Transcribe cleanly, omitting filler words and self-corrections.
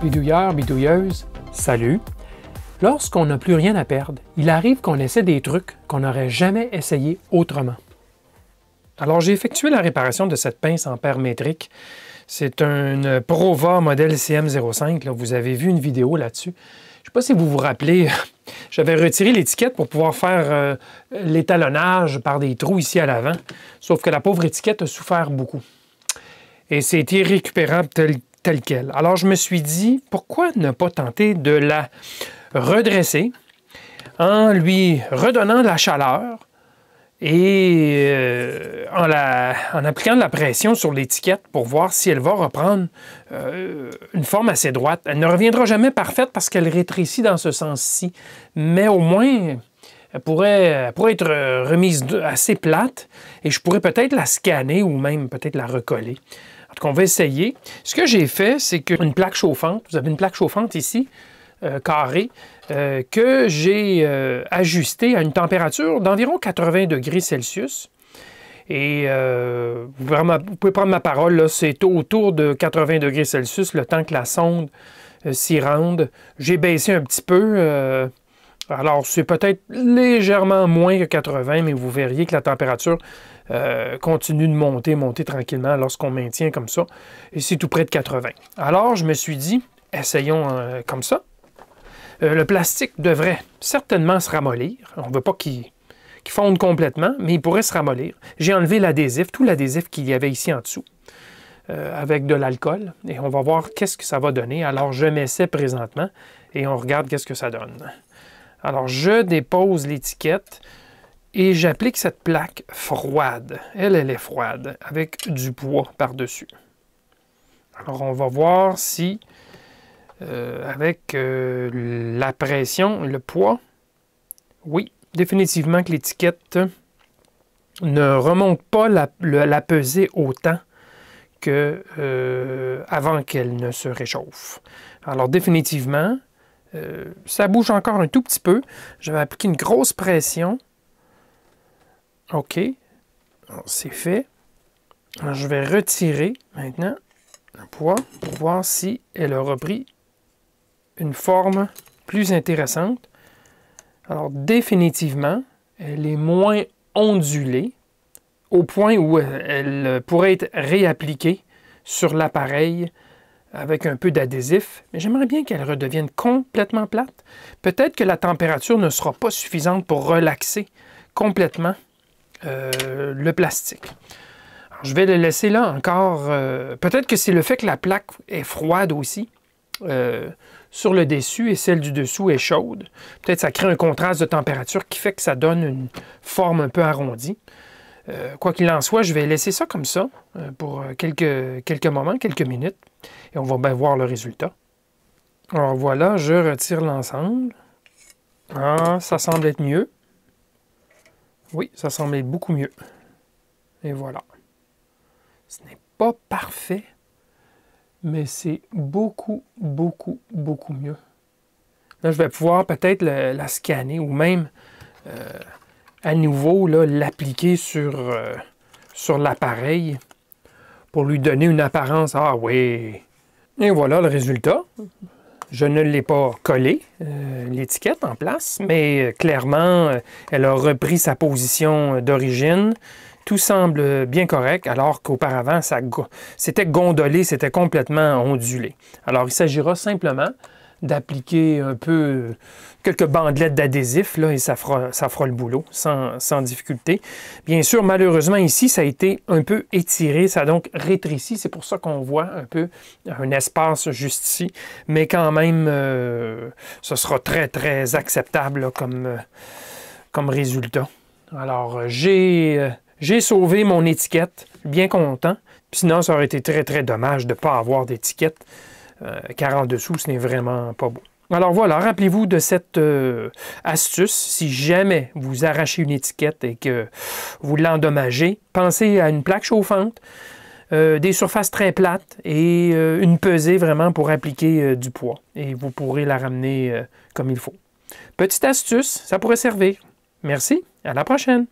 Bidouilleur, bidouilleuse, salut! Lorsqu'on n'a plus rien à perdre, il arrive qu'on essaie des trucs qu'on n'aurait jamais essayé autrement. Alors j'ai effectué la réparation de cette pince en paire métrique. C'est une Prova modèle CM05, là. Vous avez vu une vidéo là-dessus. Je ne sais pas si vous vous rappelez, j'avais retiré l'étiquette pour pouvoir faire l'étalonnage par des trous ici à l'avant. Sauf que la pauvre étiquette a souffert beaucoup. Et c'est irrécupérable tel quel. Alors je me suis dit, pourquoi ne pas tenter de la redresser en lui redonnant de la chaleur et en appliquant de la pression sur l'étiquette pour voir si elle va reprendre une forme assez droite. Elle ne reviendra jamais parfaite parce qu'elle rétrécit dans ce sens-ci, mais au moins elle pourrait être remise assez plate et je pourrais peut-être la scanner ou même peut-être la recoller. En tout cas, on va essayer. Ce que j'ai fait, c'est qu'une plaque chauffante, vous avez une plaque chauffante ici, carrée, que j'ai ajustée à une température d'environ 80 degrés Celsius. Et vous pouvez prendre ma parole, c'est autour de 80 degrés Celsius, le temps que la sonde s'y rende. J'ai baissé un petit peu, alors c'est peut-être légèrement moins que 80, mais vous verriez que la température continue de monter tranquillement lorsqu'on maintient comme ça. Et c'est tout près de 80. Alors je me suis dit, essayons comme ça. Le plastique devrait certainement se ramollir. On ne veut pas qu'il fonde complètement, mais il pourrait se ramollir. J'ai enlevé l'adhésif, tout l'adhésif qu'il y avait ici en dessous, avec de l'alcool. Et on va voir qu'est-ce que ça va donner. Alors, je m'essaie présentement et on regarde qu'est-ce que ça donne. Alors, je dépose l'étiquette et j'applique cette plaque froide. Elle est froide, avec du poids par-dessus. Alors, on va voir si... avec la pression, le poids, oui, définitivement que l'étiquette ne remonte pas la pesée autant que avant qu'elle ne se réchauffe. Alors définitivement, ça bouge encore un tout petit peu. Je vais appliquer une grosse pression. OK, c'est fait. Alors, je vais retirer maintenant le poids pour voir si elle a repris une forme plus intéressante. Alors, définitivement, elle est moins ondulée au point où elle pourrait être réappliquée sur l'appareil avec un peu d'adhésif. Mais j'aimerais bien qu'elle redevienne complètement plate. Peut-être que la température ne sera pas suffisante pour relaxer complètement le plastique. Alors, je vais le laisser là encore. Peut-être que c'est le fait que la plaque est froide aussi. Sur le dessus et celle du dessous est chaude. Peut-être que ça crée un contraste de température qui fait que ça donne une forme un peu arrondie. Quoi qu'il en soit, je vais laisser ça comme ça pour quelques moments, quelques minutes, et on va bien voir le résultat. Alors voilà, je retire l'ensemble. Ah, ça semble être mieux. Oui, ça semble être beaucoup mieux. Et voilà. Ce n'est pas parfait, mais c'est beaucoup mieux. Là, je vais pouvoir peut-être la scanner ou même à nouveau l'appliquer sur l'appareil pour lui donner une apparence. Ah oui! Et voilà le résultat. Je ne l'ai pas collé, l'étiquette en place, mais clairement, elle a repris sa position d'origine. Tout semble bien correct, alors qu'auparavant, c'était gondolé, c'était complètement ondulé. Alors, il s'agira simplement d'appliquer un peu quelques bandelettes d'adhésif, là, et ça fera le boulot sans difficulté. Bien sûr, malheureusement, ici, ça a été un peu étiré, ça a donc rétréci. C'est pour ça qu'on voit un peu un espace juste ici. Mais quand même, ce sera très acceptable là, comme résultat. Alors, j'ai sauvé mon étiquette, bien content. Sinon, ça aurait été très dommage de ne pas avoir d'étiquette, car en dessous, ce n'est vraiment pas beau. Alors voilà, rappelez-vous de cette astuce. Si jamais vous arrachez une étiquette et que vous l'endommagez, pensez à une plaque chauffante, des surfaces très plates et une pesée vraiment pour appliquer du poids. Et vous pourrez la ramener comme il faut. Petite astuce, ça pourrait servir. Merci, à la prochaine!